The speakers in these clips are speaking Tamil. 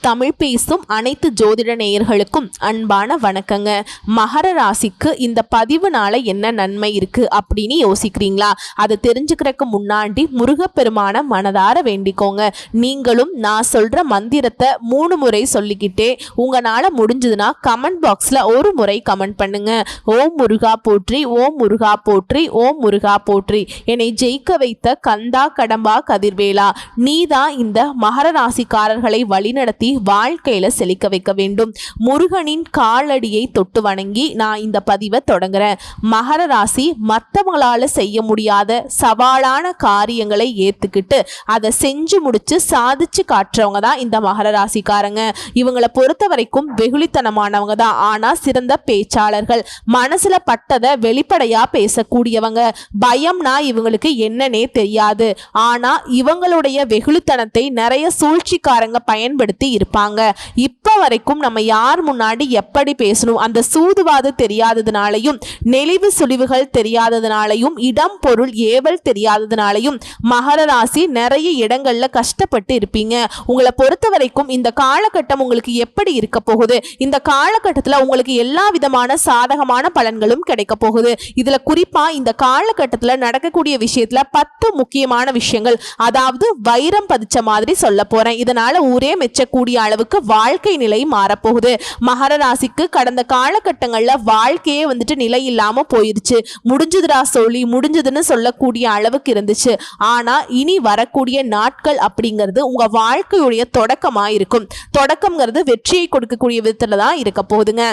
தமிழ் பேசும் அனைத்து ஜோதிட நேயர்களுக்கும் அன்பான வணக்கங்க. மகர ராசிக்கு இந்த பதிவுனால என்ன நன்மை இருக்கு அப்படின்னு யோசிக்கிறீங்களா? அதை தெரிஞ்சுக்கிறதுக்கு முன்னாடி முருகப்பெருமான மனதார வேண்டிக்கோங்க. நீங்களும் நான் சொல்ற மந்திரத்தை 3 முறை சொல்லிக்கிட்டே உங்களால முடிஞ்சதுன்னா கமெண்ட் பாக்ஸ்ல ஒரு முறை கமெண்ட் பண்ணுங்க. ஓம் முருகா போற்றி, ஓம் முருகா போற்றி, ஓம் முருகா போற்றி. என்னை ஜெயிக்க வைத்த கந்தா கடம்பா கதிர்வேலா, நீதான் இந்த மகர ராசிக்காரர்களை வழிநடத்தி வாழ்க்கையில செழிக்க வைக்க வேண்டும். முருகனின் காலடியை தொட்டு வணங்கி நான் இந்த பதிவை தொடங்குறேன். மகர ராசி மற்றவங்களால செய்ய முடியாத சவாலான காரியங்களை ஏத்துக்கிட்டு அதை செஞ்சு முடிச்சு சாதிச்சு காட்டுறவங்க தான் இந்த மகர ராசிக்காரங்க. இவங்களை பொறுத்த வரைக்கும் வெகுளித்தனமானவங்க தான். ஆனா சிறந்த பேச்சாளர்கள், மனசுல பட்டதை வெளிப்படையா பேசக்கூடியவங்க. பயம்னா இவங்களுக்கு என்னன்னே தெரியாது. ஆனா இவங்களுடைய வெகுளித்தனத்தை நிறைய சூழ்ச்சிக்காரங்க பயன்படுத்தி இருப்பாங்க. இப்ப வரைக்கும் நம்ம யார் முன்னாடி எப்படி பேசணும் அந்த சூதுவாது தெரியாததுனாலையும், நெளிவு சுழிவுகள் தெரியாததுனாலையும், இடம் பொருள் ஏவல் தெரியாததுனாலையும் மகர ராசி நிறைய இடங்கள்ல கஷ்டப்பட்டு இருப்பீங்க. உங்களை பொறுத்த வரைக்கும் இந்த காலகட்டம் உங்களுக்கு எப்படி இருக்க போகுது? இந்த காலகட்டத்தில் உங்களுக்கு எல்லா விதமான சாதகமான பலன்களும் கிடைக்க போகுது. இதுல குறிப்பா இந்த காலகட்டத்தில் நடக்கக்கூடிய விஷயத்துல 10 முக்கியமான விஷயங்கள், அதாவது வைரம் பதிச்ச மாதிரி சொல்ல போறேன். இதனால ஊரே மெச்சக்கூடிய அளவுக்கு வாழ்க்கை நிலை மாறப்போகுது. மகர ராசிக்கு கடந்த காலகட்டங்கள்ல வாழ்க்கையே நிலை இல்லாம போயிருச்சு. முடிஞ்சதுடா சொல்லி முடிஞ்சதுன்னு சொல்லக்கூடிய அளவுக்கு இருந்துச்சு. ஆனா இனி வரக்கூடிய நாட்கள் அப்படிங்கிறது உங்க வாழ்க்கையுடைய தொடக்கமா இருக்கும். தொடக்கம்ங்கிறது வெற்றியை கொடுக்கக்கூடிய விதத்துல தான் இருக்க போகுதுங்க.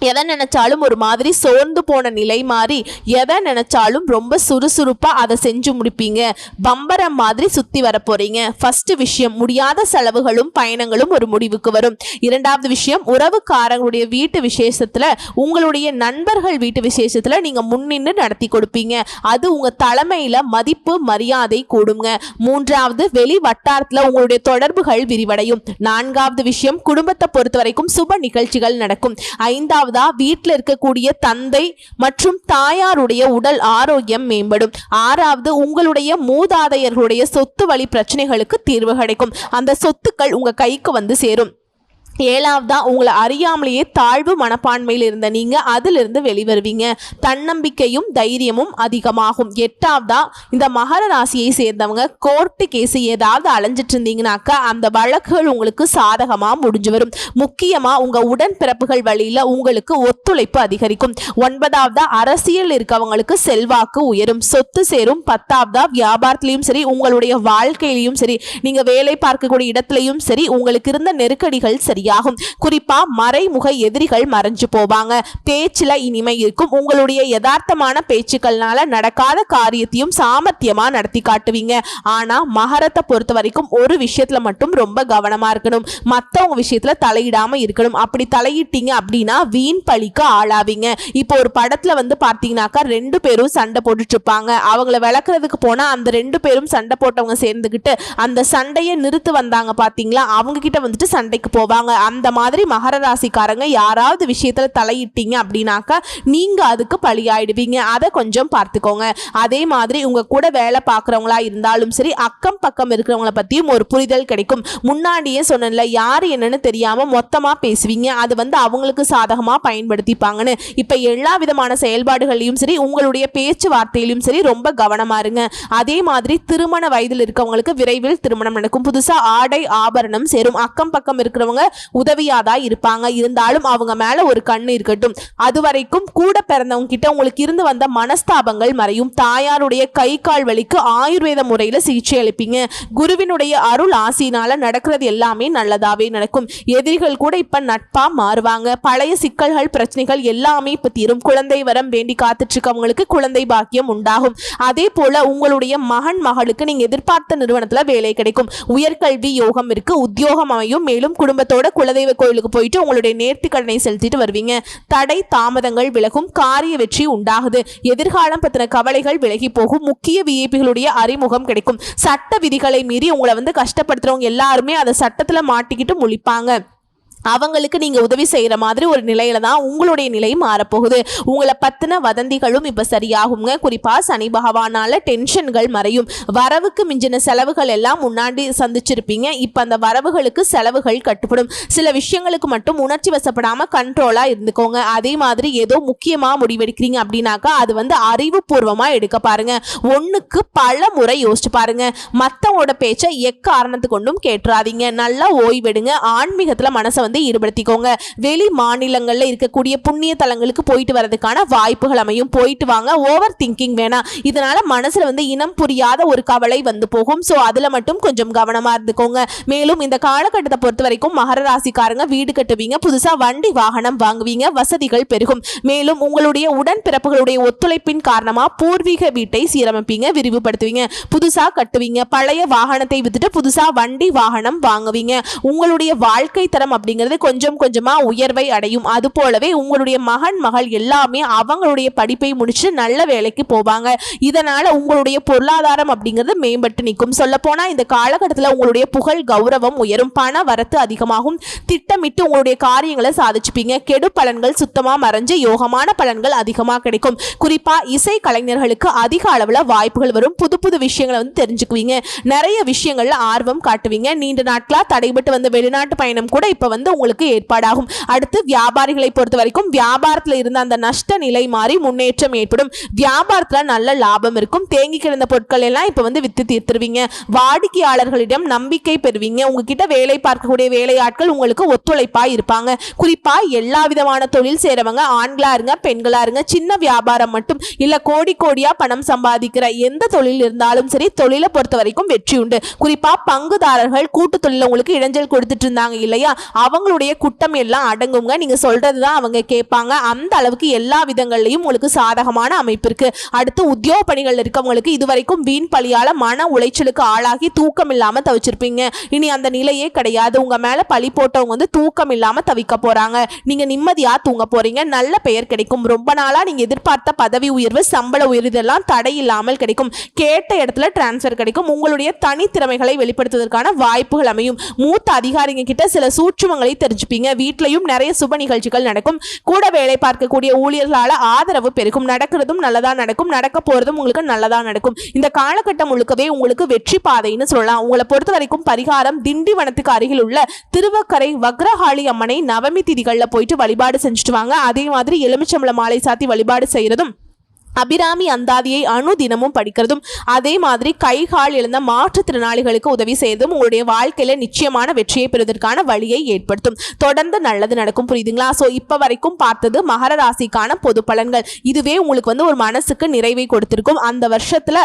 எதை நினைச்சாலும் ஒரு மாதிரி சோர்ந்து போன நிலை மாறி எதை நினைச்சாலும் ரொம்ப சுறுசுறுப்பா அதை செஞ்சு முடிப்பீங்க. பம்பரம் மாதிரி சுத்தி வர போறீங்க. ஃபர்ஸ்ட் விஷயம், முடியாத செலவுகளும் பயணங்களும் ஒரு முடிவுக்கு வரும். இரண்டாவது விஷயம், உறவுக்காரங்களுடைய வீட்டு விசேஷத்துல, உங்களுடைய நண்பர்கள் வீட்டு விசேஷத்துல நீங்க முன்னின்று நடத்தி கொடுப்பீங்க. அது உங்க தலைமையில மதிப்பு மரியாதை கூடுங்க. மூன்றாவது, வெளி வட்டாரத்துல உங்களுடைய தொடர்புகள் விரிவடையும். நான்காவது விஷயம், குடும்பத்தை பொறுத்த வரைக்கும் சுப நிகழ்ச்சிகள் நடக்கும். ஐந்தாவது, வீட்டில் இருக்கக்கூடிய தந்தை மற்றும் தாயாருடைய உடல் ஆரோக்கியம் மேம்படும். ஆறாவது, உங்களுடைய மூதாதையர்களுடைய சொத்து வழி பிரச்சனைகளுக்கு தீர்வு கிடைக்கும். அந்த சொத்துக்கள் உங்க கைக்கு சேரும். ஏழாவதா, உங்களை அறியாமலேயே தாழ்வு மனப்பான்மையில் இருந்த நீங்க அதிலிருந்து வெளிவருவீங்க. தன்னம்பிக்கையும் தைரியமும் அதிகமாகும். எட்டாவதா, இந்த மகர ராசியை சேர்ந்தவங்க கோர்ட்டு கேஸ் ஏதாவது அலைஞ்சிட்டு இருந்தீங்கன்னாக்கா அந்த வழக்குகள் உங்களுக்கு சாதகமா முடிஞ்சு வரும். முக்கியமா உங்க உடன்பிறப்புகள் வழியில உங்களுக்கு ஒத்துழைப்பு அதிகரிக்கும். ஒன்பதாவதா, அரசியல் இருக்கவங்களுக்கு செல்வாக்கு உயரும், சொத்து சேரும். பத்தாவதா, வியாபாரத்திலையும் சரி உங்களுடைய வாழ்க்கையிலையும் சரி, நீங்க வேலை பார்க்கக்கூடிய இடத்திலையும் சரி உங்களுக்கு இருந்த நெருக்கடிகள் சரி ஆகும். குறிப்பா மறைமுக எதிரிகள் மறைஞ்சு போவாங்க. பேச்சுல இனிமை இருக்கும். உங்களுடைய யதார்த்தமான பேச்சுக்கள்னால நடக்காத காரியத்தையும் சாமர்த்தியமா நடத்தி காட்டுவீங்க. ஆனா மகரத்தை பொறுத்த வரைக்கும் ஒரு விஷயத்துல மட்டும் ரொம்ப கவனமா இருக்கணும். மத்தவங்க விஷயத்துல தலையிடாம இருக்கணும். அப்படி தலையிட்டீங்க அப்படின்னா வீண் பழிக்கு ஆளாவீங்க. இப்போ ஒரு படத்துல பார்த்தீங்கன்னாக்கா 2 பேரும் சண்டை போட்டுட்டு இருப்பாங்க. அவங்கள விளக்குறதுக்கு போனா அந்த 2 பேரும் சண்டை போட்டவங்க சேர்ந்துகிட்டு அந்த சண்டையை நிறுத்து வந்தாங்க பாத்தீங்களா, அவங்க கிட்ட சண்டைக்கு போவாங்க. அந்த மாதிரி மகர ராசிக்காரங்க யாராவது விஷயத்துல தலையிட்டீங்க அப்படின்னாக்கா நீங்க அதுக்கு பழியாயிடுவீங்க. அதை கொஞ்சம் பார்த்துக்கோங்க. அதே மாதிரி உங்க கூட வேலை பார்க்குறவங்களா இருந்தாலும் சரி, அக்கம் பக்கம் இருக்கிறவங்கள பத்தியும் ஒரு புரிதல் கிடைக்கும். முன்னாடியே சொன்னல, யாரு என்னன்னு தெரியாம மொத்தமா பேசுவீங்க. அது அவங்களுக்கு சாதகமா பயன்படுத்திப்பாங்கன்னு. இப்ப எல்லா விதமான செயல்பாடுகளையும் சரி உங்களுடைய பேச்சுவார்த்தையிலும் சரி ரொம்ப கவனமா இருங்க. அதே மாதிரி திருமண வயதில் இருக்கவங்களுக்கு விரைவில் திருமணம் நடக்கும். புதுசா ஆடை ஆபரணம் சேரும். அக்கம் பக்கம் இருக்கிறவங்க உதவியாதான் இருப்பாங்க. இருந்தாலும் அவங்க மேல ஒரு கண்ணு இருக்கட்டும். அதுவரைக்கும் கூட பிறந்தவங்க கிட்ட உங்களுக்கு இருந்து வந்த மனஸ்தாபங்கள் மறையும். தாயாருடைய கை கால் வலிக்கு ஆயுர்வேத முறையில சிகிச்சை அளிப்பீங்க. குருவினுடைய அருள் ஆசினால நடக்கிறது எல்லாமே நல்லதாவே நடக்கும். எதிரிகள் கூட இப்ப நட்பா மாறுவாங்க. பழைய சிக்கல்கள் பிரச்சனைகள் எல்லாமே இப்ப தீரும். குழந்தை வரம் வேண்டி காத்துட்டு இருக்கவங்களுக்கு குழந்தை பாக்கியம் உண்டாகும். அதே போல உங்களுடைய மகன் மகளுக்கு நீங்க எதிர்பார்த்த நிறுவனத்துல வேலை கிடைக்கும். உயர்கல்வி யோகம் இருக்கு. உத்தியோகம் அமையும். மேலும் குடும்பத்தோட குலதெய்வ கோயிலுக்கு போயிட்டு உங்களுடைய நேர்த்தி கடனை செலுத்திட்டு வருவீங்க. தடை தாமதங்கள் விலகும். காரிய வெற்றி உண்டாகுது. எதிர்காலம் பத்தின கவலைகள் விலகி போகும். முக்கிய விஐபிகளுடைய அறிமுகம் கிடைக்கும். சட்ட விதிகளை மீறி உங்களை கஷ்டப்படுத்துறவங்க எல்லாருமே அதை சட்டத்துல மாட்டிக்கிட்டு முழிப்பாங்க. அவங்களுக்கு நீங்க உதவி செய்யற மாதிரி ஒரு நிலையில தான் உங்களுடைய நிலை மாறப்போகுது. உங்களை பத்தின வதந்திகளும் இப்ப சரியாகுங்க. குறிப்பா சனி பகவானால டென்ஷன்கள் மறையும். வரவுக்கு மிஞ்சின செலவுகள் எல்லாம் முன்னாடி சந்திச்சிருப்பீங்க. இப்ப அந்த வரவுகளுக்கு செலவுகள் கட்டுப்படும். சில விஷயங்களுக்கு மட்டும் உணர்ச்சி வசப்படாம கண்ட்ரோலா இருந்துக்கோங்க. அதே மாதிரி ஏதோ முக்கியமா முடிவெடுக்கிறீங்க அப்படின்னாக்கா அது அறிவுபூர்வமா எடுக்க பாருங்க. ஒண்ணுக்கு பல முறை யோசிச்சு பாருங்க. மத்தவோட பேச்சை எக்காரணத்து கொண்டும் கேட்டுறாதீங்க. நல்லா ஓய்வெடுங்க. ஆன்மீகத்துல மனசை ஈடுபடுத்திக்கோங்க. வெளி மாநிலங்கள்ல இருக்கக்கூடிய புண்ணிய தலங்களுக்கு போயிட்டு வரதுக்கான வாய்ப்புகள் அமையும். போயிட்டு வாங்க. ஓவர் திங்கிங் வேணாம். இதனால மனசுல இனம் புரியாத ஒரு கவலை போகும். சோ அதுல மட்டும் கொஞ்சம் கவனமா இருந்துக்கோங்க. மேலும் இந்த காலகட்டத்தை பொறுத்த வரைக்கும் மகர ராசிக்காரங்க வீடு கட்டுவீங்க. புதுசா வண்டி வாகனம் வாங்குவீங்க. வசதிகள் பெருகும். மேலும் உங்களுடைய உடன்பிறப்புகளுடைய ஒத்துழைப்பின் காரணமா பூர்வீக வீட்டை சீரமைப்பீங்க, விரிவுபடுத்துவீங்க, புதுசா கட்டுவீங்க. பழைய வாகனத்தை வித்துட்டு புதுசா வண்டி வாகனம் வாங்குவீங்க. உங்களுடைய வாழ்க்கை தரம் அப்படிங்கிறது கொஞ்சம் கொஞ்சமா உயர்வை அடையும். அது போலவே உங்களுடைய மகன் மகள் எல்லாமே அவங்களுடைய படிப்பை முடிச்சு நல்ல வேலைக்கு போவாங்க. இதனால உங்களுடைய பொருளாதாரம் அப்படிங்கிறது மேம்பட்டு நிற்கும். சொல்ல போனா இந்த காலகட்டத்தில் உங்களுடைய புகழ் கௌரவம் உயரும். பண வரத்து அதிகமாகும். திட்டமிட்டு உங்களுடைய காரியங்களை சாதிச்சுப்பீங்க. கெடு பலன்கள் சுத்தமா மறைஞ்சு யோகமான பலன்கள் அதிகமா கிடைக்கும். குறிப்பா இசை கலைஞர்களுக்கு அதிக அளவுல வாய்ப்புகள் வரும். புது புது விஷயங்களை தெரிஞ்சுக்குவீங்க. நிறைய விஷயங்கள்ல ஆர்வம் காட்டுவீங்க. நீண்ட நாட்களா தடைபட்டு வந்த வெளிநாட்டு பயணம் கூட இப்ப உங்களுக்கு ஏற்பாடாகும். அடுத்து வியாபாரிகளை பொறுத்த வரைக்கும் வியாபாரத்தில் இருந்த அந்த நஷ்ட நிலை மாறி முன்னேற்றம் ஏற்படும். வியாபாரத்துல நல்ல லாபம் இருக்கும். தேங்கி கிடந்த பொருட்கள் எல்லாம் இப்ப வித்து தீர்த்துருவீங்க. வாடிக்கையாளர்களிடம் நம்பிக்கை பெறுவீங்க. உங்ககிட்ட வேலை பார்க்கக்கூடிய வேலையாட்கள் உங்களுக்கு ஒத்துழைப்பா இருப்பாங்க. குறிப்பா எல்லா விதமான தொழில் சேரவங்க, ஆண்களா இருங்க பெண்களா இருங்க, சின்ன வியாபாரம் மட்டும் இல்ல கோடி கோடியா பணம் சம்பாதிக்கிற எந்த தொழில் இருந்தாலும் சரி, தொழிலை பொறுத்த வரைக்கும் வெற்றி உண்டு. குறிப்பா பங்குதாரர்கள் கூட்டு தொழில உங்களுக்கு இடைஞ்சல் கொடுத்துட்டு இருந்தாங்க இல்லையா, அவங்களுடைய குட்டம் எல்லாம் அடங்குங்க. நீங்க சொல்றதுதான் அவங்க கேட்பாங்க. அந்த அளவுக்கு எல்லா விதங்கள்லயும் உங்களுக்கு சாதகமான அமைப்பு இருக்கு. அடுத்து உத்தியோக பணிகள் இருக்கவங்களுக்கு இதுவரைக்கும் வீண் பழியால மன உளைச்சலுக்கு ஆளாகி தூக்கம் இல்லாம தவிச்சிருப்பீங்க. இனி அந்த நிலையே கிடையாது. உங்க மேல பழி போட்டவங்க தூக்கம் இல்லாம தவிக்க போறாங்க. நீங்க நிம்மதியா தூங்க போறீங்க. நல்ல பெயர் கிடைக்கும். ரொம்ப நாளா நீங்க எதிர்பார்த்த பதவி உயர்வு, சம்பள உயர்வு இதெல்லாம் தடை இல்லாமல் கிடைக்கும். கேட்ட இடத்துல டிரான்ஸ்பர் கிடைக்கும். உங்களுடைய தனித்திறமைகளை வெளிப்படுத்துவதற்கான வாய்ப்புகள் அமையும். மூத்த அதிகாரிங்க கிட்ட சில சூட்சுமங்களை தெரிஞ்சுப்பீங்க. வீட்லயும் நிறைய சுப நிகழ்ச்சிகள் நடக்கும். கூட வேலை பார்க்கக்கூடிய ஊழியர்களால ஆதரவு பெருகும். நடக்கிறதும் நல்லதா நடக்கும். நடக்க போறதும் உங்களுக்கு நல்லதா நடக்கும். இந்த காலகட்டம் முழுக்கவே உங்களுக்கு வெற்றி பாதைன்னு சொல்லலாம். உங்களை பொறுத்த வரைக்கும் பரிகாரம் திண்டிவனத்துக்கு அருகில் உள்ள திருவக்கரை வக்ரகாளி அம்மனை நவமி திதிகள்ல போயிட்டு வழிபாடு செஞ்சுட்டு வாங்க. அதே மாதிரி எலுமிச்சம்பழ மாலை சாத்தி வழிபாடு செய்யறதும், அபிராமி அந்தாதியை தினமும் படிக்கிறதும், அதே மாதிரி கைகால் இழந்த மாற்றுத்திறனாளிகளுக்கு உதவி செய்யறதும் உங்களுடைய வாழ்க்கையில நிச்சயமான வெற்றியை பெறுவதற்கான வழியை ஏற்படுத்தும். தொடர்ந்து நல்லது நடக்கும். புரியுதுங்களா? சோ இப்ப வரைக்கும் பார்த்தது மகர ராசிக்கான பொது பலன்கள். இதுவே உங்களுக்கு ஒரு மனசுக்கு நிறைவை கொடுத்திருக்கும். அந்த வருஷத்துல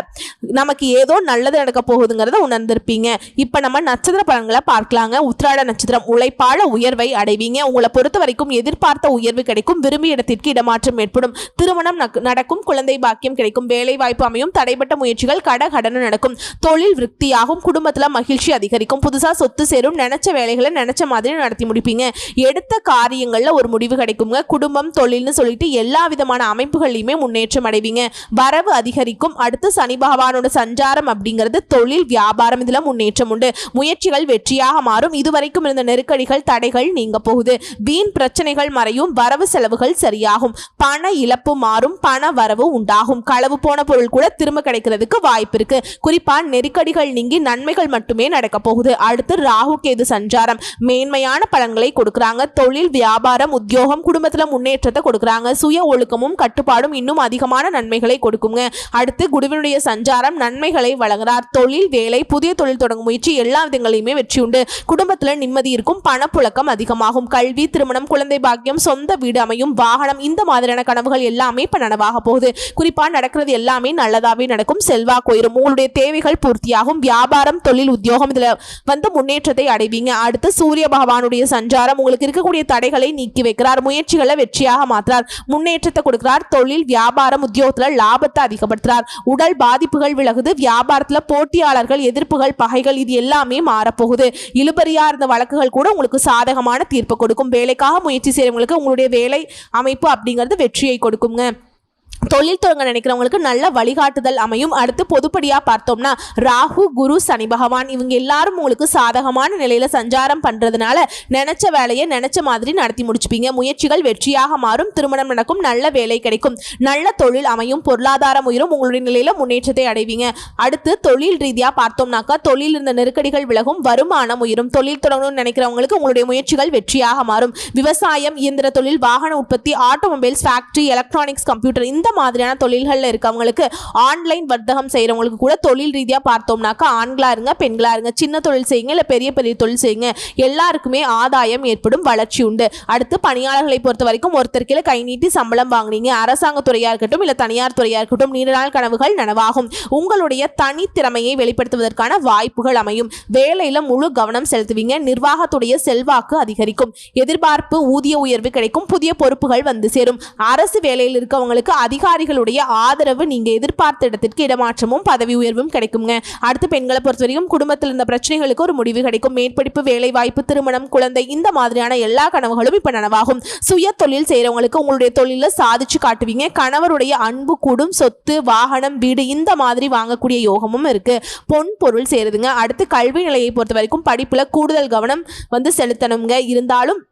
நமக்கு ஏதோ நல்லது நடக்க போகுதுங்கிறத உணர்ந்திருப்பீங்க. இப்ப நம்ம நட்சத்திர பலன்களை பார்க்கலாங்க. உத்திராட நட்சத்திரம். உழைப்பால உயர்வை அடைவீங்க. உங்களை பொறுத்த வரைக்கும் எதிர்பார்த்த உயர்வு கிடைக்கும். விரும்பிய இடத்திற்கு இடமாற்றம் ஏற்படும். திருமணம் நடக்கும். குழந்தை பாக்கியம் கிடைக்கும். வேலை வாய்ப்பு அமையும். தடைப்பட்ட முயற்சிகள் கடகடன்னு நடக்கும். தொழில் விருத்தியாகும். குடும்பத்துல மகிழ்ச்சி அதிகரிக்கும். புதுசா சொத்து சேரும். நினைச்ச வேலைகளை நினைச்ச மாதிரி நடத்தி முடிப்பீங்க. எடுத்த காரியங்கள்ல ஒரு முடிவு கிடைக்குங்க. குடும்பம் தொழில்னு சொல்லிட்டு எல்லா விதமான அமைப்புகள்லையுமே முன்னேற்றம் அடைவீங்க. வரவு அதிகரிக்கும். அடுத்து சனி பகவானோட சஞ்சாரம் அப்படிங்கிறது தொழில் வியாபாரம் இதுல முன்னேற்றம் உண்டு. முயற்சிகள் வெற்றியாக மாறும். இதுவரைக்கும் இருந்த நெருக்கடிகள் தடைகள் நீங்க போகுது. வீண் பிரச்சனைகள் மறையும். வரவு செலவுகள் சரியாகும். பண இழப்பு மாறும். பண வரவு உண்டாகும். களவு போன பொருள் கூட திரும்ப கிடைக்கிறதுக்கு வாய்ப்பு இருக்கு. குறிப்பா நெருக்கடிகள் நீங்கி நன்மைகள் மட்டுமே நடக்க போகுது. அடுத்து ராகு கேது சஞ்சாரம் மேன்மையான பலன்களை கொடுக்கறாங்க. தொழில் வியாபாரம் உத்தியோகம் குடும்பத்துல முன்னேற்றத்தை கொடுக்கறாங்க. சுய ஒழுக்கமும் கட்டுப்பாடும் இன்னும் அதிகமான நன்மைகளை கொடுக்குங்க. அடுத்து குருவினுடைய சஞ்சாரம் நன்மைகளை வழங்குறார். தொழில் வேலை புதிய தொழில் தொடங்கும் முயற்சி எல்லா விதங்களையுமே வெற்றி உண்டு. குடும்பத்துல நிம்மதி இருக்கும். பணப்புழக்கம் அதிகமாகும். கல்வி திருமணம் குழந்தை பாக்கியம் சொந்த வீடு அமையும். வாகனம் இந்த மாதிரியான கனவுகள் எல்லாமே இப்ப நனவாக போகுது. குறிப்பா நடக்கிறது எல்லாமே நல்லதாவே நடக்கும். செல்வாக்கு உயரும். உங்களுடைய தேவைகள் பூர்த்தியாகும். வியாபாரம் தொழில் உத்தியோகம் இதுல முன்னேற்றத்தை அடைவீங்க. அடுத்து சூரிய பகவானுடைய சஞ்சாரம் உங்களுக்கு இருக்கக்கூடிய தடைகளை நீக்கி வைக்கிறார். முயற்சிகளை வெற்றியாக மாற்றார். முன்னேற்றத்தை கொடுக்கிறார். தொழில் வியாபாரம் உத்தியோகத்துல லாபத்தை அதிகப்படுத்துறார். உடல் பாதிப்புகள் விலகுது. வியாபாரத்துல போட்டியாளர்கள் எதிர்ப்புகள் பகைகள் இது எல்லாமே மாறப்போகுது. இழுபறியா இருந்த வழக்குகள் கூட உங்களுக்கு சாதகமான தீர்ப்பு கொடுக்கும். வேலைக்காக முயற்சி செய்யறவங்களுக்கு உங்களுடைய வேலை அமைப்பு அப்படிங்கிறது வெற்றியை கொடுக்குங்க. தொழில் தொடங்க நினைக்கிறவங்களுக்கு நல்ல வழிகாட்டுதல் அமையும். அடுத்து பொதுப்படியா பார்த்தோம்னா ராகு, குரு, சனி பகவான் இவங்க எல்லாரும் உங்களுக்கு சாதகமான நிலையில சஞ்சாரம் பண்றதுனால நினைச்ச வேலையை நினைச்ச மாதிரி நடத்தி முடிச்சுப்பீங்க. முயற்சிகள் வெற்றியாக மாறும். திருமணம் நடக்கும். நல்ல வேலை கிடைக்கும். நல்ல தொழில் அமையும். பொருளாதாரம் உயரும். உங்களுடைய நிலையில முன்னேற்றத்தை அடைவீங்க. அடுத்து தொழில் ரீதியா பார்த்தோம்னாக்கா தொழில் இருந்த நெருக்கடிகள் விலகும். வருமானம் உயரும். தொழில் தொடங்கணும்னு நினைக்கிறவங்களுக்கு உங்களுடைய முயற்சிகள் வெற்றியாக மாறும். விவசாயம், இயந்திர தொழில், வாகன உற்பத்தி, ஆட்டோமொபைல்ஸ், ஃபேக்டரி, எலக்ட்ரானிக்ஸ், கம்ப்யூட்டர் இந்த மாதிரியான தொழில்கள்ல இருக்கவங்களுக்கு, ஆன்லைன் வர்த்தகம் செய்யறவங்களுக்கு கூட தொழில் ரீதியா பார்த்தோம்னாக்கா ஆண்களா இருங்க பெண்களா இருங்க சின்ன தொழில் செய்யுங்க இல்ல பெரிய பெரிய தொழில் செய்யுங்க, எல்லாருக்குமே ஆதாயம் ஏற்படும். வளர்ச்சி உண்டு. அடுத்து பணியாளர்களை பொறுத்த வரைக்கும் ஒருத்தர் கீழே கை நீட்டி சம்பளம் வாங்குனீங்க. அரசாங்க துறையா இருக்கட்டும் இல்ல தனியார் துறையா இருக்கட்டும் நீண்ட நாள் கனவுகள் நனவாகும். உங்களுடைய தனித்திறமையை வெளிப்படுத்துவதற்கான வாய்ப்புகள் அமையும். வேலையில முழு கவனம் செலுத்துவீங்க. நிர்வாகத்துடைய செல்வாக்கு அதிகரிக்கும். எதிர்பார்ப்பு ஊதிய உயர்வு கிடைக்கும். புதிய பொறுப்புகள் வந்து சேரும். அரசு வேலையில் இருக்கவங்களுக்கு அதிகாரிகளுடைய ஆதரவு, நீங்க எதிர்பார்த்த இடத்திற்கு இடமாற்றமும் பதவி உயர்வும் கிடைக்குங்க. அடுத்து பெண்களை பொறுத்தவரைக்கும் குடும்பத்தில் இருந்த பிரச்சனைகளுக்கு ஒரு முடிவு கிடைக்கும். மேற்படிப்பு, வேலை வாய்ப்பு, திருமணம், குழந்தை இந்த மாதிரியான எல்லா கனவுகளும் இப்ப நனவாகும். சுய தொழில் செய்யறவங்களுக்கு உங்களுடைய தொழில சாதிச்சு காட்டுவீங்க. கணவருடைய அன்பு கூடும். சொத்து, வாகனம், வீடு இந்த மாதிரி வாங்கக்கூடிய யோகமும் இருக்கு. பொன் பொருள் சேருதுங்க. அடுத்து கல்வி நிலையை பொறுத்த வரைக்கும் படிப்புல கூடுதல் கவனம் செலுத்தணுங்க. இருந்தாலும்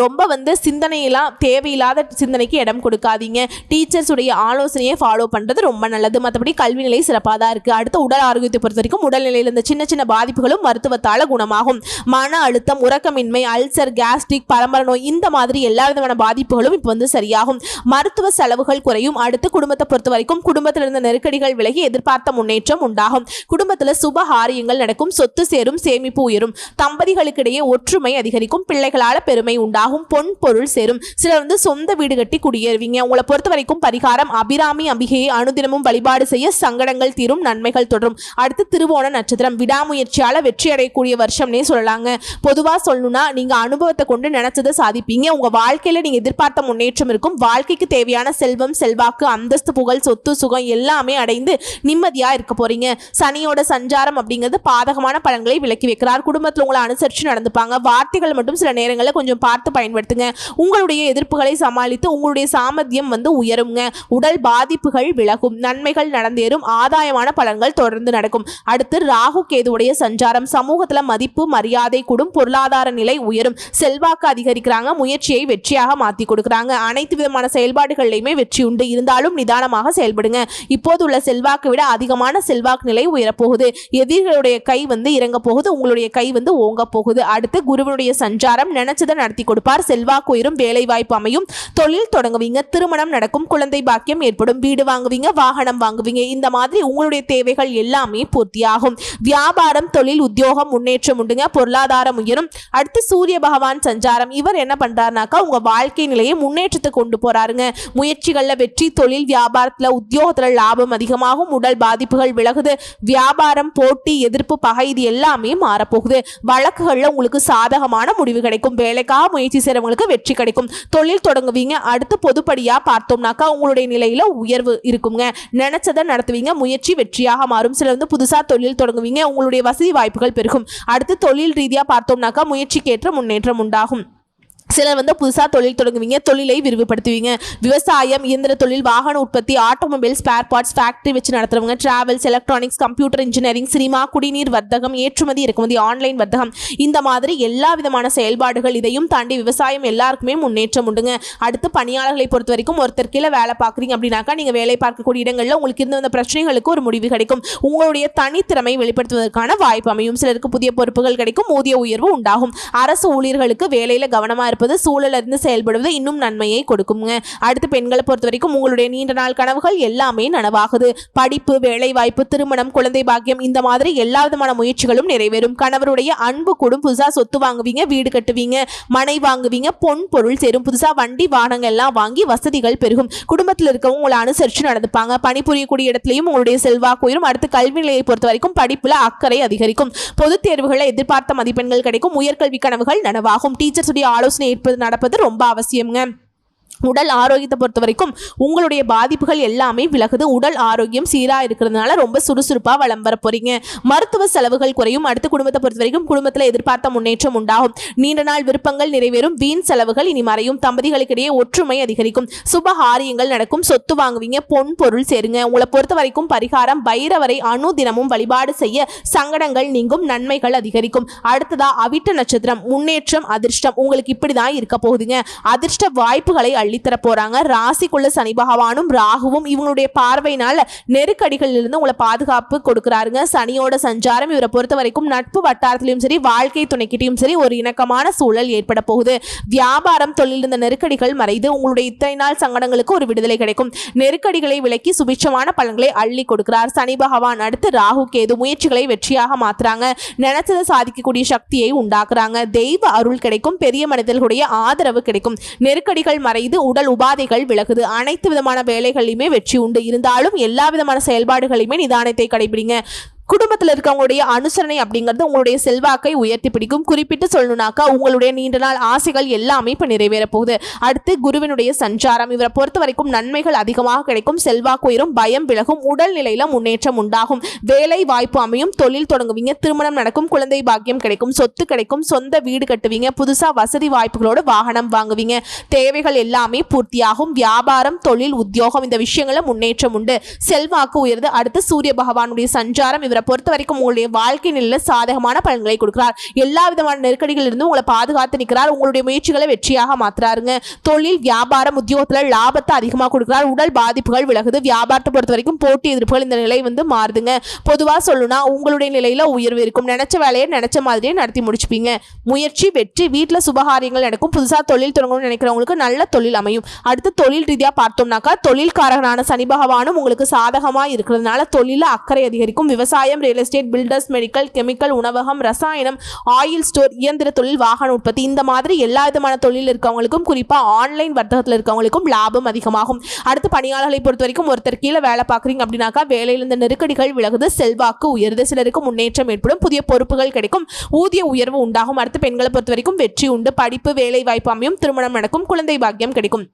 ரொம்ப சிந்தனையெல்லாம் தேவையில்லாத சிந்தனைக்கு இடம் கொடுக்காதீங்க. டீச்சர்ஸ் உடைய ஆலோசனையை ஃபாலோ பண்ணுறது ரொம்ப நல்லது. மற்றபடி கல்வி நிலை சிறப்பாக தான் இருக்குது. அடுத்த உடல் ஆரோக்கியத்தை பொறுத்த வரைக்கும் உடல்நிலையில் இந்த சின்ன சின்ன பாதிப்புகளும் மருத்துவத்தால் குணமாகும். மன அழுத்தம், உறக்கமின்மை, அல்சர், கேஸ்ட்ரிக், பரம்பரை நோய் இந்த மாதிரி எல்லா விதமான பாதிப்புகளும் இப்போ சரியாகும். மருத்துவ செலவுகள் குறையும். அடுத்து குடும்பத்தை பொறுத்த வரைக்கும் குடும்பத்தில் இருந்த நெருக்கடிகள் விலகி எதிர்பார்த்த முன்னேற்றம் உண்டாகும். குடும்பத்தில் சுப காரியங்கள் நடக்கும். சொத்து சேரும். சேமிப்பு உயரும். தம்பதிகளுக்கிடையே ஒற்றுமை அதிகரிக்கும். பிள்ளைகளால் பெருமை உண்டாகும். பொன் பொருள் சேரும். சிலர் சொந்த வீடு கட்டி குடியேறுவீங்க. உங்களை பொறுத்த வரைக்கும் பரிகாரம் அபிராமி அம்பிகையை அனுதினமும் வழிபாடு செய்ய சங்கடங்கள் தீரும். நன்மைகள் தொடரும். அடுத்து திருவோண நட்சத்திரம். விடாமுயற்சியால வெற்றி அடையக்கூடிய வருஷம்னே சொல்லலாங்க. பொதுவா சொல்லணும்னா நீங்க அனுபவத்தை கொண்டு நினைச்சதை சாதிப்பீங்க. உங்க வாழ்க்கையில நீங்க எதிர்பார்த்த முன்னேற்றம் இருக்கும். வாழ்க்கைக்கு தேவையான செல்வம், செல்வாக்கு, அந்தஸ்து, புகழ், சொத்து, சுகம் எல்லாமே அடைந்து நிம்மதியா இருக்க போறீங்க. சனியோட சஞ்சாரம் அப்படிங்கிறது பாதகமான பலன்களை விலக்கி வைக்கிறார். குடும்பத்தில் உங்களை அனுசரிச்சு நடந்துப்பாங்க. வார்த்தைகள் மட்டும் சில நேரங்களில் கொஞ்சம் பார்த்து பயன்படுத்துங்க. உங்களுடைய எதிர்ப்புகளை சமாளித்து உங்களுடைய சாமர்த்தியம் உயருங்க. உடல் பாதிப்புகள் விலகும். நன்மைகள் நடந்தேறும். ஆதாயமான பலன்கள் தொடர்ந்து நடக்கும். அடுத்து ராகு கேதுவுடைய சஞ்சாரம். சமூகத்துல மதிப்பு மரியாதை கூடும். பொருளாதார நிலை உயரும். செல்வாக்கு அதிகரிக்கிறாங்க. முயற்சியை வெற்றியாக மாற்றி கொடுக்குறாங்க. அனைத்து விதமான செயல்பாடுகளிலுமே வெற்றி உண்டு. இருந்தாலும் நிதானமாக செயல்படுங்க. இப்போது உள்ள செல்வாக்கு விட அதிகமான செல்வாக்கு நிலை உயரப்போகுது. எதிரிகளுடைய கை இறங்க போகுது. உங்களுடைய கை ஓங்க போகுது. அடுத்து குருவனுடைய சஞ்சாரம். நினைச்சதை நடத்தி கொடுப்பார். செல்வாக்கு உயரும். வேலை வாய்ப்பு அமையும். தொழில் தொடங்குவீங்க. திருமணம் நடக்கும். குழந்தை பாக்கியம் ஏற்படும். வீடு வாங்குவீங்க. வாகனம் வாங்குவீங்க. இந்த மாதிரி உங்களுடைய தேவைகள் எல்லாமே பூர்த்தியாகும். வியாபாரம், தொழில், உத்தியோகம் முன்னேற்றம் உண்டுங்க. பொருளாதாரம் உயரும். அடுத்து சூரிய பகவான் சஞ்சாரம். இவர் என்ன பண்றாருனாக்கா உங்க வாழ்க்கை நிலையை முன்னேற்றத்தை கொண்டு போறாருங்க. முயற்சிகள்ல வெற்றி. தொழில், வியாபாரத்துல, உத்தியோகத்துல லாபம் அதிகமாகும். உடல் பாதிப்புகள் விலகுது. வியாபாரம், போட்டி, எதிர்ப்பு, பகை இது எல்லாமே மாறப்போகுது. வழக்குகள்ல உங்களுக்கு சாதகமான முடிவு கிடைக்கும். வேலைக்காக முயற்சி செய்றவங்களுக்கு வெற்றி கிடைக்கும். தொழில் தொடங்குவீங்க. அடுத்து பொதுப்படியா பார்த்தோம்னாக்கா உங்களுடைய நிலையில உயர்வு இருக்குங்க. நினைச்சதை நடத்துவீங்க. முயற்சி வெற்றியாக மாறும். சிலர் புதுசா தொழில் தொடங்குவீங்க. உங்களுடைய வசதி வாய்ப்புகள் பெருகும். அடுத்து தொழில் ரீதியா பார்த்தோம்னாக்கா முயற்சிக்கேற்ற முன்னேற்றம் உண்டாகும். சிலர் புதுசாக தொழில் தொடங்குவீங்க. தொழிலை விரிவுபடுத்துவீங்க. விவசாயம், இயந்திர தொழில், வாகன உற்பத்தி, ஆட்டோமொபைல், ஸ்பேர் பார்ட்ஸ், ஃபேக்டரி வச்சு நடத்துறவங்க, travels, electronics, computer engineering, cinema, குடிநீர் வர்த்தகம், ஏற்றுமதி இறக்குமதி, ஆன்லைன் வர்த்தகம் இந்த மாதிரி எல்லா விதமான செயல்பாடுகள். இதையும் தாண்டி விவசாயம் எல்லாருக்குமே முன்னேற்றம் உண்டுங்க. அடுத்து பணியாளர்களை பொறுத்த வரைக்கும் ஒருத்தர் கீழே வேலை பார்க்குறீங்க அப்படின்னாக்கா நீங்கள் வேலை பார்க்கக்கூடிய இடங்களில் உங்களுக்கு இருந்த அந்த பிரச்சனைகளுக்கு ஒரு முடிவு கிடைக்கும். உங்களுடைய தனித்திறமை வெளிப்படுத்துவதற்கான வாய்ப்பு அமையும். சிலருக்கு புதிய பொறுப்புகள் கிடைக்கும். ஊதிய உயர்வு உண்டாகும். அரசு ஊழியர்களுக்கு வேலையில் கவனமாக இருப்பது, சூழலிருந்து செயல்படுவது இன்னும் நன்மையை கொடுக்குங்க. அடுத்து பெண்களை பொறுத்த வரைக்கும் உங்களுடைய நீண்ட நாள் கனவுகள் எல்லாமே நனவாகுது. படிப்பு, வேலை வாய்ப்பு, திருமணம், குழந்தை பாக்கியம் இந்த மாதிரி எல்லா விதமான முயற்சிகளும் நிறைவேறும். கணவருடைய அன்பு கூடும். புதுசா சொத்து வாங்குவீங்க. வீடு கட்டுவீங்க. மனை வாங்குவீங்க. பொன் பொருள் சேரும். புதுசா வண்டி வாகனங்கள் எல்லாம் வாங்கி வசதிகள் பெருகும். குடும்பத்தில் இருக்கவங்க உங்களை அனுசரித்து நடந்துப்பாங்க. பணிபுரியக்கூடிய இடத்துலையும் உங்களுடைய செல்வாக்கு உயரும். அடுத்து கல்வி நிலையை பொறுத்த வரைக்கும் படிப்புல அக்கறை அதிகரிக்கும். பொதுத் தேர்வுகளை எதிர்பார்த்த மதிப்பெண்கள் கிடைக்கும். உயர்கல்வி கனவுகள் நனவாகும். டீச்சர்ஸ் உடைய ஆலோசனை நடப்பது ரொம்ப அவசியம்ங்க. உடல் ஆரோக்கியத்தை பொறுத்த வரைக்கும் உங்களுடைய பாதிப்புகள் எல்லாமே விலகுது. உடல் ஆரோக்கியம் சீராக இருக்கிறதுனால ரொம்ப சுறுசுறுப்பாக வளம் வர போறீங்க. மருத்துவ செலவுகள் குறையும். அடுத்து குடும்பத்தை பொறுத்த வரைக்கும் குடும்பத்தில் எதிர்பார்த்த முன்னேற்றம் உண்டாகும். நீண்ட நாள் விருப்பங்கள் நிறைவேறும். வீண் செலவுகள் இனி மறையும். தம்பதிகளுக்கிடையே ஒற்றுமை அதிகரிக்கும். சுப காரியங்கள் நடக்கும். சொத்து வாங்குவீங்க. பொன் பொருள் சேருங்க. உங்களை பொறுத்த வரைக்கும் பரிகாரம் பைரவரை அனுதினமும் வழிபாடு செய்ய சங்கடங்கள் நீங்கும். நன்மைகள் அதிகரிக்கும். அடுத்ததா அவிட்ட நட்சத்திரம். முன்னேற்றம் அதிர்ஷ்டம் உங்களுக்கு இப்படிதான் இருக்க போகுதுங்க. அதிர்ஷ்ட வாய்ப்புகளை அள்ளித்தர போறாங்க. ராசிக்குள்ள சனி பகவானும் ராகுவும் இவங்களுடைய பார்வையினால நெருக்கடிகளில் இருந்து உங்களை பாதுகாப்பு கொடுக்கிறாருங்க. சனியோட சஞ்சாரம் இவரை பொறுத்த வரைக்கும் நட்பு வட்டாரத்திலும் சரி வாழ்க்கை துணைக்கிட்டையும் சரி ஒரு இணக்கமான சூழல் ஏற்பட போகுது. வியாபாரம் தொழில் இருந்த நெருக்கடிகள் மறைந்து உங்களுடைய இத்தனை நாள் சங்கடங்களுக்கு ஒரு விடுதலை கிடைக்கும். நெருக்கடிகளை விலக்கி சுபிட்சமான பலன்களை அள்ளி கொடுக்கிறார் சனி பகவான். அடுத்து ராகு கேது முயற்சிகளை வெற்றியாக மாத்துறாங்க. நினைச்சதை சாதிக்கக்கூடிய சக்தியை உண்டாக்குறாங்க. தெய்வ அருள் கிடைக்கும். பெரிய மனிதர்களுடைய ஆதரவு கிடைக்கும். நெருக்கடிகள் மறைந்து உடல் உபாதைகள் விலகுது. அனைத்து விதமான வேலைகளிலுமே வெற்றி உண்டு. இருந்தாலும் எல்லா விதமான செயல்பாடுகளையுமே நிதானத்தை கடைபிடிங்க. குடும்பத்தில் இருக்கவங்களுடைய அனுசரணை அப்படிங்கிறது உங்களுடைய செல்வாக்கை உயர்த்தி பிடிக்கும். குறிப்பிட்டு சொல்லணும்னாக்கா உங்களுடைய நீண்ட நாள் ஆசைகள் எல்லாமே இப்போ நிறைவேற போகுது. அடுத்து குருவினுடைய சஞ்சாரம் இவரை பொறுத்த வரைக்கும் நன்மைகள் அதிகமாக கிடைக்கும். செல்வாக்கு உயரும். பயம் விலகும். உடல்நிலையில முன்னேற்றம் உண்டாகும். வேலை வாய்ப்பு அமையும். தொழில் தொடங்குவீங்க. திருமணம் நடக்கும். குழந்தை பாக்கியம் கிடைக்கும். சொத்து கிடைக்கும். சொந்த வீடு கட்டுவீங்க. புதுசா வசதி வாய்ப்புகளோடு வாகனம் வாங்குவீங்க. தேவைகள் எல்லாமே பூர்த்தியாகும். வியாபாரம் தொழில் உத்தியோகம் இந்த விஷயங்கள முன்னேற்றம் உண்டு. செல்வாக்கு உயர்ந்து. அடுத்து சூரிய பகவானுடைய சஞ்சாரம் இவரை பொறுத்த வரைக்கும் உங்களுடைய வாழ்க்கை நிலையில சாதகமான பலன்களை கொடுக்கிறார். எல்லா விதமான நெருக்கடிகள் இருந்து உங்களை பாதுகாத்து நிற்கிறார். உங்களுடைய முயற்சிகளை வெற்றியாக மாத்துறாருங்க. தொழில் வியாபாரம் உத்தியோகத்துல லாபத்தை அதிகமாக கொடுக்கிறார். உடல் பாதிப்புகள் விலகுது. வியாபாரத்தை பொறுத்த வரைக்கும் போட்டி எதிர்ப்புகள் இந்த நிலை மாறுதுங்க. பொதுவா சொல்லணும்னா உங்களுடைய நிலையில உயர்வு இருக்கும். நினைச்ச வேலையை நினைச்ச மாதிரியே நடத்தி முடிச்சுப்பீங்க. முயற்சி வெற்றி. வீட்டுல சுபகாரியங்கள் நடக்கும். புதுசா தொழில் தொடங்கணும்னு நினைக்கிறவங்களுக்கு நல்ல தொழில் அமையும். அடுத்து தொழில் ரீதியா பார்த்தோம்னாக்கா தொழில்காரகனான சனி பகவானும் உங்களுக்கு சாதகமா இருக்கிறதுனால தொழில அக்கறை அதிகரிக்கும். விவசாயம் real estate builders medical chemical உணவகம் ரசாயனம் ஆயில் ஸ்டோர் இயந்திர தொழில் வாகன உற்பத்தி இந்த மாதிரி எல்லா விதமான தொழில் இருக்கவங்களுக்கும் குறிப்பா ஆன்லைன் வர்த்தகத்தில் இருக்கவங்களுக்கும் லாபம் அதிகமாகும். அடுத்து பணியாளர்களை பொறுத்த வரைக்கும் ஒருத்தர் கீழே வேலை பார்க்குறீங்க அப்படின்னாக்கா வேலையில் இந்த நெருக்கடிகள் விலகுது. செல்வாக்கு உயருது. சிலருக்கு முன்னேற்றம் ஏற்படும். புதிய பொறுப்புகள் கிடைக்கும். ஊதிய உயர்வு உண்டாகும். அடுத்து பெண்களை பொறுத்த வரைக்கும் வெற்றி உண்டு. படிப்பு வேலை வாய்ப்பு அமையும். திருமணம் நடக்கும். குழந்தை பாக்கியம் கிடைக்கும்.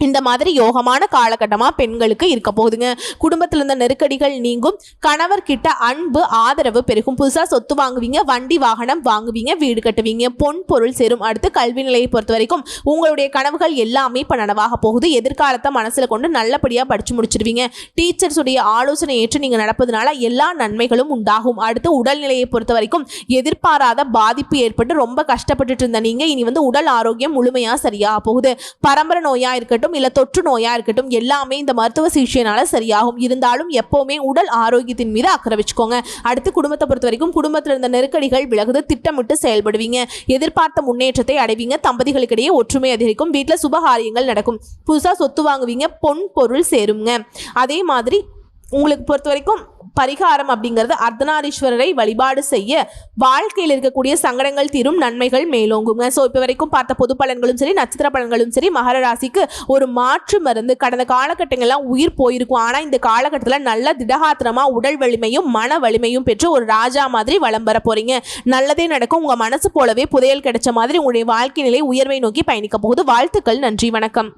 இந்த மாதிரி யோகமான காலகட்டமாக பெண்களுக்கு இருக்க போகுதுங்க. குடும்பத்தில் இருந்த நெருக்கடிகள் நீங்கும். கணவர்கிட்ட அன்பு ஆதரவு பெருகும். புதுசாக சொத்து வாங்குவீங்க. வண்டி வாகனம் வாங்குவீங்க. வீடு கட்டுவீங்க. பொன் பொருள் சேரும். அடுத்து கல்வி நிலையை பொறுத்த வரைக்கும் உங்களுடைய கனவுகள் எல்லாமே இப்போ நனவாக போகுது. எதிர்காலத்தை மனசில் கொண்டு நல்லபடியாக படித்து முடிச்சிருவீங்க. டீச்சர்ஸுடைய ஆலோசனை ஏற்று நீங்கள் நடப்பதனால எல்லா நன்மைகளும் உண்டாகும். அடுத்து உடல்நிலையை பொறுத்த வரைக்கும் எதிர்பாராத பாதிப்பு ஏற்பட்டு ரொம்ப கஷ்டப்பட்டுட்டு இருந்த நீங்கள் இனி உடல் ஆரோக்கியம் முழுமையாக சரியாக போகுது. பரம்பரை நோயா இருக்கட்டும் இல்ல தொற்று நோயா இருக்கட்டும் எல்லாமே இந்த மருத்துவ சிகிச்சையினால சரியாகும். இருந்தாலும் எப்பவுமே உடல் ஆரோக்கியத்தின் மீது அக்கறை வச்சுக்கோங்க. அடுத்து குடும்பத்தை பொறுத்த வரைக்கும் குடும்பத்தில் இருந்த நெருக்கடிகள் விலகுது. திட்டமிட்டு செயல்படுவீங்க. எதிர்பார்த்த முன்னேற்றத்தை அடைவீங்க. தம்பதிகளுக்கிடையே ஒற்றுமை அதிகரிக்கும். வீட்டில் சுபகாரியங்கள் நடக்கும். புதுசா சொத்து வாங்குவீங்க. பொன் பொருள் சேருங்க. அதே மாதிரி உங்களுக்கு பொறுத்த வரைக்கும் பரிகாரம் அப்படிங்கிறது அர்த்தநாரீஸ்வரரை வழிபாடு செய்ய வாழ்க்கையில் இருக்கக்கூடிய சங்கடங்கள் தீரும். நன்மைகள் மேலோங்குங்க. ஸோ இப்போ வரைக்கும் பார்த்த பொது பலன்களும் சரி நட்சத்திர பலன்களும் சரி மகர ராசிக்கு ஒரு மாற்று மருந்து. கடந்த காலகட்டங்கள்லாம் உயிர் போயிருக்கும். ஆனால் இந்த காலகட்டத்தில் நல்ல திடகாத்திரமாக உடல் வலிமையும் மன வலிமையும் பெற்று ஒரு ராஜா மாதிரி வலம் வர போறீங்க. நல்லதே நடக்கும். உங்கள் மனசு போலவே புதையல் கிடைச்ச மாதிரி உங்களுடைய வாழ்க்கை நிலை உயர்வை நோக்கி பயணிக்க போகுது. வாழ்த்துக்கள். நன்றி. வணக்கம்.